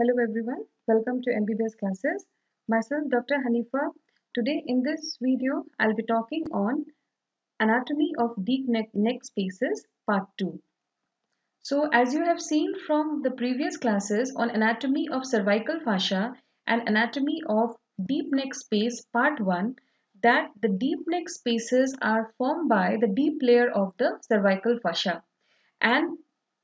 Hello everyone, welcome to MBBS classes. Myself Dr. Hanifa. Today in this video I'll be talking on anatomy of deep neck spaces part 2. So as you have seen from the previous classes on anatomy of cervical fascia and anatomy of deep neck space part 1 that the deep neck spaces are formed by the deep layer of the cervical fascia and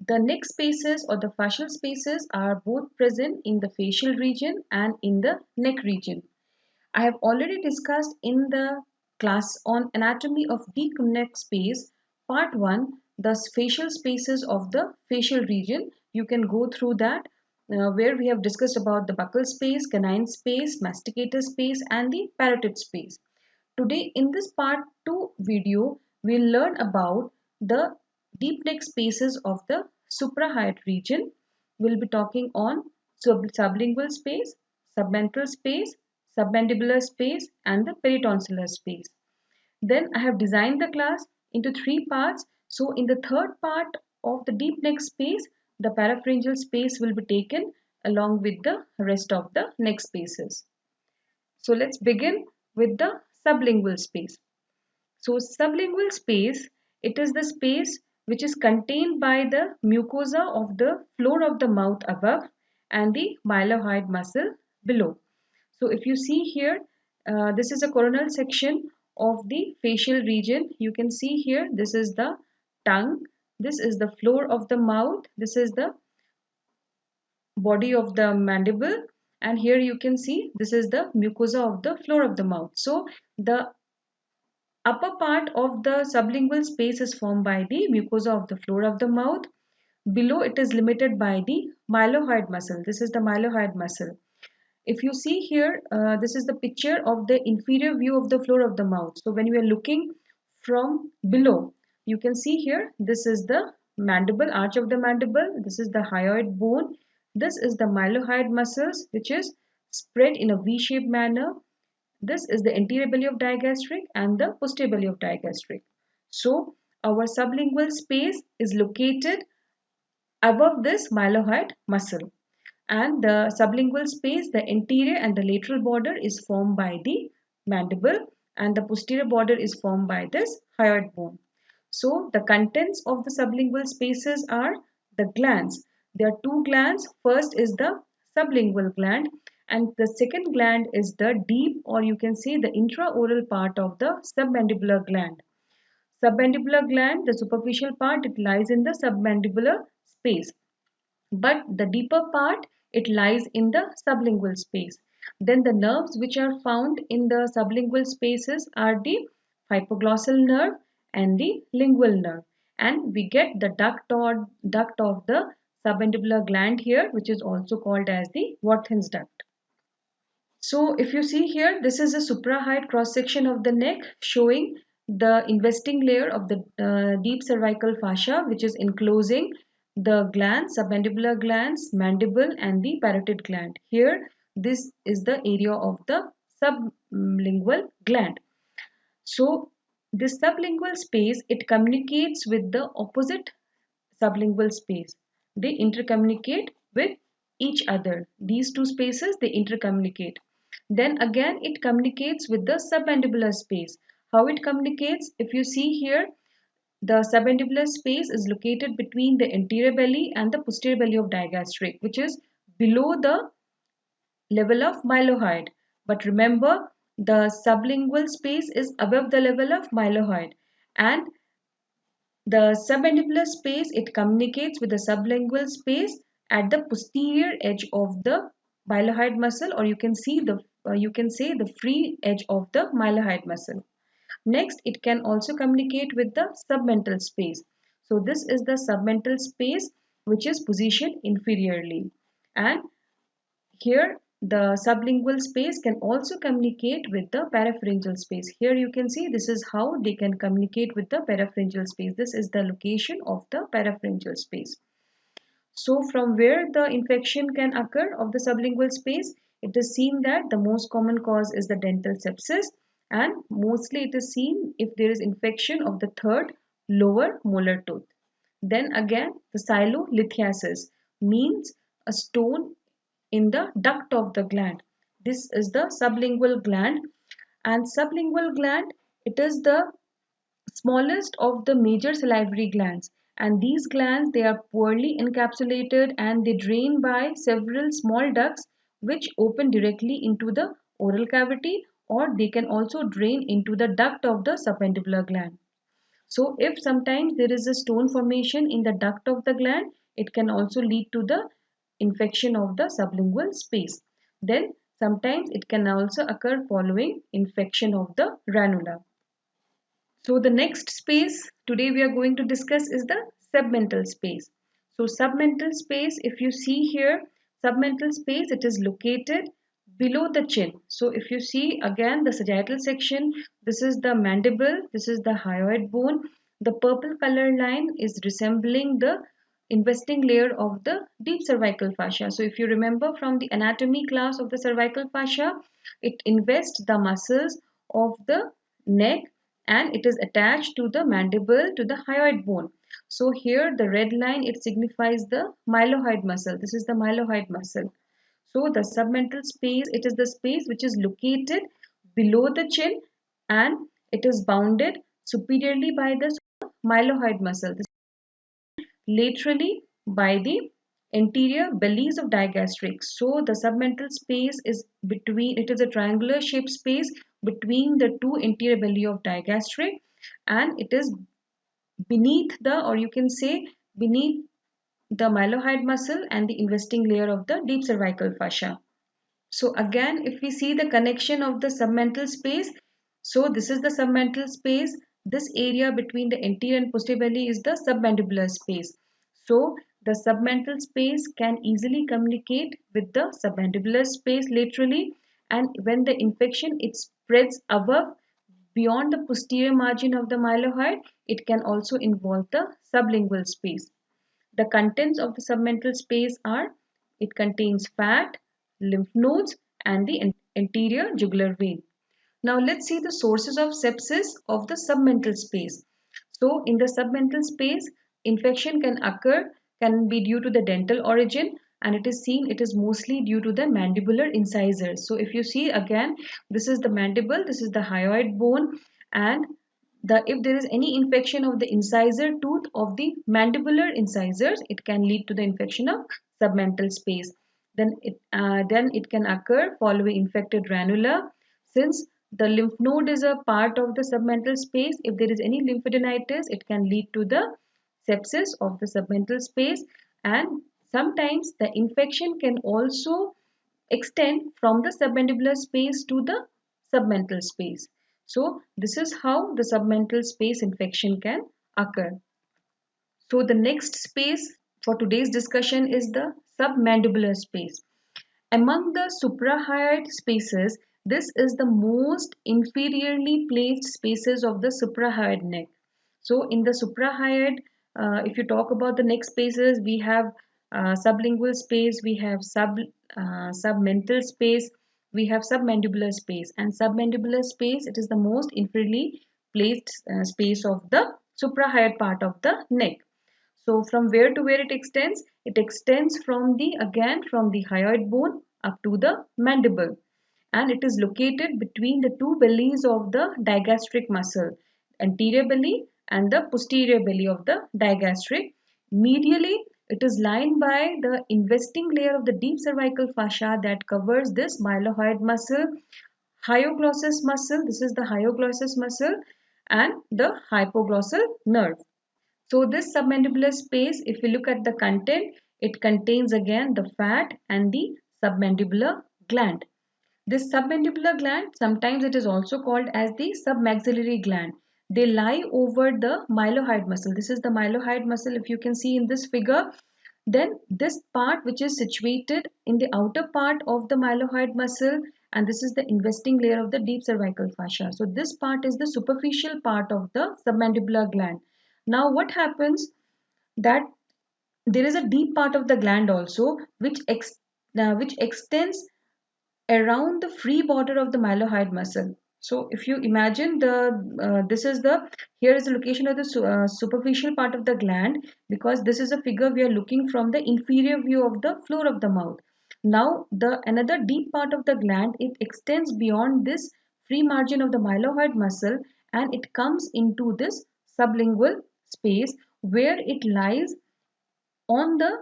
the neck spaces or the facial spaces are both present in the facial region and in the neck region. I have already discussed in the class on anatomy of deep neck space part 1 the facial spaces of the facial region. You can go through that where we have discussed about the buccal space, canine space, masticator space and the parotid space. Today in this part 2 video, we'll learn about the deep neck spaces of the suprahyoid region. We'll be talking on sublingual space, submental space, submandibular space and the peritonsillar space. Then I have designed the class into 3 parts. So in the third part of the deep neck space, the parapharyngeal space will be taken along with the rest of the neck spaces. So let's begin with the sublingual space. So sublingual space, it is the space which is contained by the mucosa of the floor of the mouth above and the mylohyoid muscle below. So if you see here, this is a coronal section of the facial region. You can see here, this is the tongue, this is the floor of the mouth, this is the body of the mandible, and here you can see this is the mucosa of the floor of the mouth. So the upper part of the sublingual space is formed by the mucosa of the floor of the mouth. Below it is limited by the mylohyoid muscle. This is the mylohyoid muscle. If you see here, this is the picture of the inferior view of the floor of the mouth. So when we are looking from below, you can see here, this is the mandible, arch of the mandible. This is the hyoid bone. This is the mylohyoid muscles, which is spread in a V-shaped manner. This is the anterior belly of digastric and the posterior belly of digastric. So our sublingual space is located above this mylohyoid muscle, and the sublingual space, the anterior and the lateral border is formed by the mandible and the posterior border is formed by this hyoid bone. So the contents of the sublingual spaces are the glands. There are two glands. First is the sublingual gland and the second gland is the deep, or you can say the intraoral part of the submandibular gland. Submandibular gland, the superficial part, it lies in the submandibular space, but the deeper part, it lies in the sublingual space. Then the nerves which are found in the sublingual spaces are the hypoglossal nerve and the lingual nerve, and we get the duct of the submandibular gland here, which is also called as the Warthin's duct. So if you see here, this is a suprahyoid cross section of the neck showing the investing layer of the deep cervical fascia, which is enclosing the glands, submandibular glands, mandible and the parotid gland. Here, this is the area of the sublingual gland. So this sublingual space, it communicates with the opposite sublingual space. They intercommunicate with each other. These two spaces, they intercommunicate. Then again, it communicates with the submandibular space. How it communicates? If you see here, the submandibular space is located between the anterior belly and the posterior belly of digastric, which is below the level of mylohyoid. But remember, the sublingual space is above the level of mylohyoid, and the submandibular space, it communicates with the sublingual space at the posterior edge of the mylohyoid muscle, or you can say the free edge of the mylohyoid muscle. Next, it can also communicate with the submental space. So this is the submental space which is positioned inferiorly, and here the sublingual space can also communicate with the parapharyngeal space. Here you can see this is how they can communicate with the parapharyngeal space. This is the location of the parapharyngeal space. So from where the infection can occur of the sublingual space, it is seen that the most common cause is the dental sepsis, and mostly it is seen if there is infection of the third lower molar tooth. Then again, the silolithiasis means a stone in the duct of the gland. This is the sublingual gland, and sublingual gland, it is the smallest of the major salivary glands, and these glands, they are poorly encapsulated and they drain by several small ducts which open directly into the oral cavity, or they can also drain into the duct of the submandibular gland. So if sometimes there is a stone formation in the duct of the gland, it can also lead to the infection of the sublingual space. Then sometimes it can also occur following infection of the ranula. So the next space today we are going to discuss is the submental space. So submental space, if you see here, submental space, it is located below the chin. So if you see again the sagittal section, this is the mandible, this is the hyoid bone. The purple color line is resembling the investing layer of the deep cervical fascia. So if you remember from the anatomy class of the cervical fascia, it invests the muscles of the neck and it is attached to the mandible to the hyoid bone. So here the red line, it signifies the mylohyoid muscle. This is the mylohyoid muscle. So the submental space, it is the space which is located below the chin and it is bounded superiorly by the mylohyoid muscle. This laterally by the anterior bellies of digastric. So the submental space is between, it is a triangular shaped space between the two anterior belly of digastric, and it is beneath the, or you can say beneath the mylohyoid muscle and the investing layer of the deep cervical fascia. So again, if we see the connection of the submental space, so this is the submental space. This area between the anterior and posterior belly is the submandibular space. So the submental space can easily communicate with the submandibular space laterally, and when the infection it spreads above beyond the posterior margin of the mylohyoid, it can also involve the sublingual space. The contents of the submental space are, it contains fat, lymph nodes and the anterior jugular vein. Now let's see the sources of sepsis of the submental space. So in the submental space, infection can occur, can be due to the dental origin, and it is seen it is mostly due to the mandibular incisors. So if you see again, this is the mandible, this is the hyoid bone, and if there is any infection of the incisor tooth of the mandibular incisors, it can lead to the infection of submental space. Then it can occur following infected ranula. Since the lymph node is a part of the submental space, if there is any lymphadenitis, it can lead to the sepsis of the submental space, and sometimes the infection can also extend from the submandibular space to the submental space. So this is how the submental space infection can occur. So the next space for today's discussion is the submandibular space. Among the suprahyoid spaces, this is the most inferiorly placed spaces of the suprahyoid neck. So in the suprahyoid, if you talk about the neck spaces, we have sublingual space, we have submental space, we have submandibular space, and submandibular space, it is the most inferiorly placed space of the suprahyoid part of the neck. So from where to where it extends? It extends from the, again from the hyoid bone up to the mandible, and it is located between the two bellies of the digastric muscle, anterior belly and the posterior belly of the digastric. Medially, it is lined by the investing layer of the deep cervical fascia that covers this mylohyoid muscle, hyoglossus muscle, this is the hyoglossus muscle, and the hypoglossal nerve. So this submandibular space, if you look at the content, it contains again the fat and the submandibular gland. This submandibular gland, sometimes it is also called as the submaxillary gland. They lie over the mylohyoid muscle. This is the mylohyoid muscle, if you can see in this figure. Then this part which is situated in the outer part of the mylohyoid muscle, and this is the investing layer of the deep cervical fascia. So this part is the superficial part of the submandibular gland. Now what happens that there is a deep part of the gland also which extends around the free border of the mylohyoid muscle. So if you imagine this is the, here is the location of the superficial part of the gland, because this is a figure we are looking from the inferior view of the floor of the mouth. Now the another deep part of the gland, it extends beyond this free margin of the mylohyoid muscle, and it comes into this sublingual space where it lies on the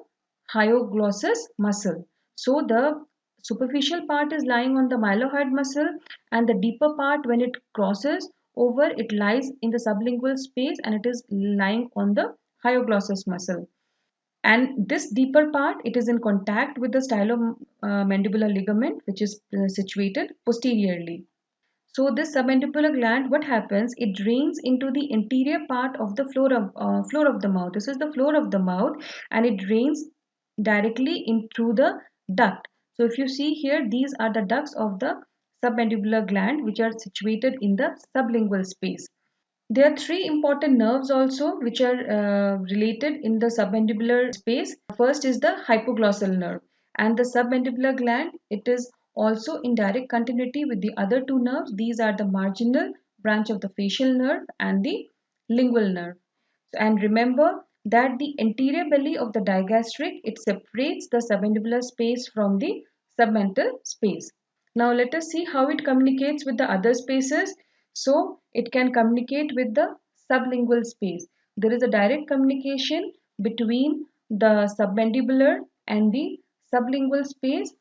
hyoglossus muscle. So the superficial part is lying on the mylohyoid muscle, and the deeper part, when it crosses over, it lies in the sublingual space and it is lying on the hyoglossus muscle. And this deeper part, it is in contact with the stylomandibular ligament, which is situated posteriorly. So this submandibular gland, what happens? It drains into the interior part of the floor of the mouth. This is the floor of the mouth, and it drains directly in through the duct. So if you see here, these are the ducts of the submandibular gland, which are situated in the sublingual space. There are three important nerves also which are related in the submandibular space. First is the hypoglossal nerve, and the submandibular gland, it is also in direct continuity with the other two nerves. These are the marginal branch of the facial nerve and the lingual nerve. And remember that the anterior belly of the digastric, it separates the submandibular space from the submental space. Now let us see how it communicates with the other spaces. So it can communicate with the sublingual space. There is a direct communication between the submandibular and the sublingual space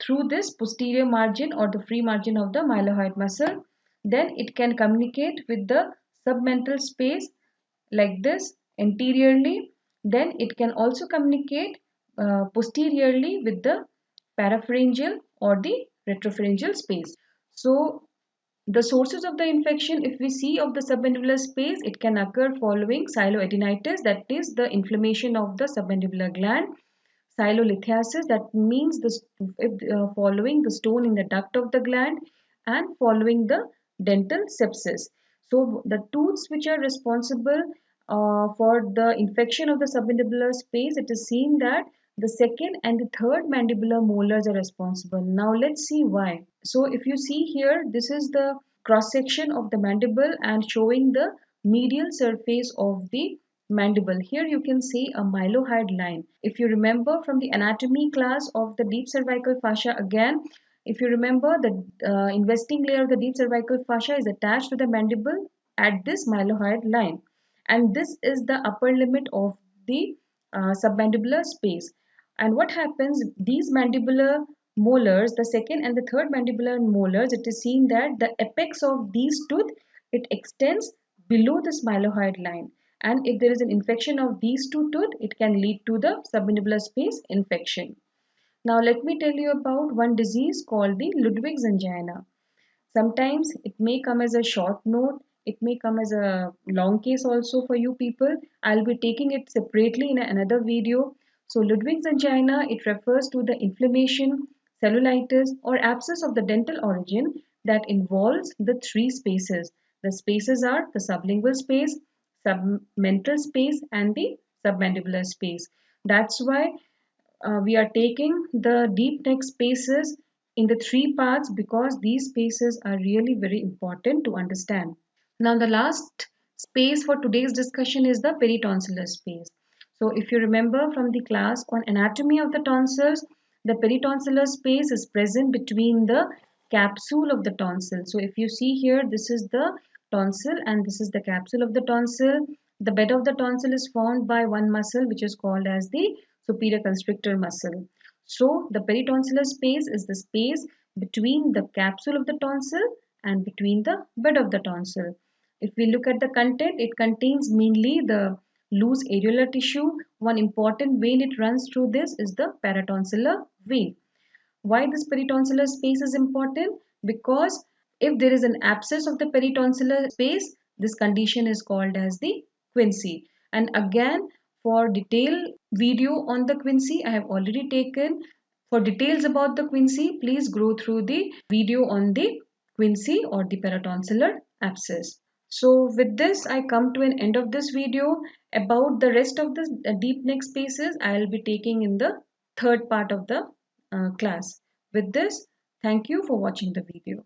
through this posterior margin or the free margin of the mylohyoid muscle. Then it can communicate with the submental space like this anteriorly. Then it can also communicate posteriorly with the parapharyngeal or the retropharyngeal space. So the sources of the infection, if we see of the submandibular space, it can occur following sialoadenitis, that is the inflammation of the submandibular gland. Silolithiasis, that means following the stone in the duct of the gland, and following the dental sepsis. So the tooths which are responsible for the infection of the submandibular space, it is seen that the second and the third mandibular molars are responsible. Now let's see why. So if you see here, this is the cross section of the mandible and showing the medial surface of the mandible. Here you can see a mylohyoid line. If you remember from the anatomy class of the deep cervical fascia, again, if you remember, the investing layer of the deep cervical fascia is attached to the mandible at this mylohyoid line, and this is the upper limit of the submandibular space. And what happens, these mandibular molars, the second and the third mandibular molars, it is seen that the apex of these tooth, it extends below the mylohyoid line, and if there is an infection of these two tooth, it can lead to the submandibular space infection. Now let me tell you about one disease called the Ludwig's angina. Sometimes it may come as a short note, it may come as a long case also for you people. I'll be taking it separately in another video. So Ludwig's angina, it refers to the inflammation, cellulitis or abscess of the dental origin that involves the three spaces. The spaces are the sublingual space, submental space and the submandibular space. That's why we are taking the deep neck spaces in the three parts, because these spaces are really very important to understand. Now the last space for today's discussion is the peritonsillar space. So if you remember from the class on anatomy of the tonsils, the peritonsillar space is present between the capsule of the tonsil. So if you see here, this is the tonsil and this is the capsule of the tonsil. The bed of the tonsil is formed by one muscle which is called as the superior constrictor muscle. So the peritonsillar space is the space between the capsule of the tonsil and between the bed of the tonsil. If we look at the content, it contains mainly the loose areolar tissue. One important vein it runs through this is the paratonsillar vein. Why this peritonsillar space is important? Because if there is an abscess of the peritonsillar space, this condition is called as the quinsy. And again, for detailed video on the quinsy, I have already taken. For details about the quinsy, please go through the video on the quinsy or the paratonsillar abscess. So with this, I come to an end of this video. About the rest of the deep neck spaces, I will be taking in the third part of the class. With this, thank you for watching the video.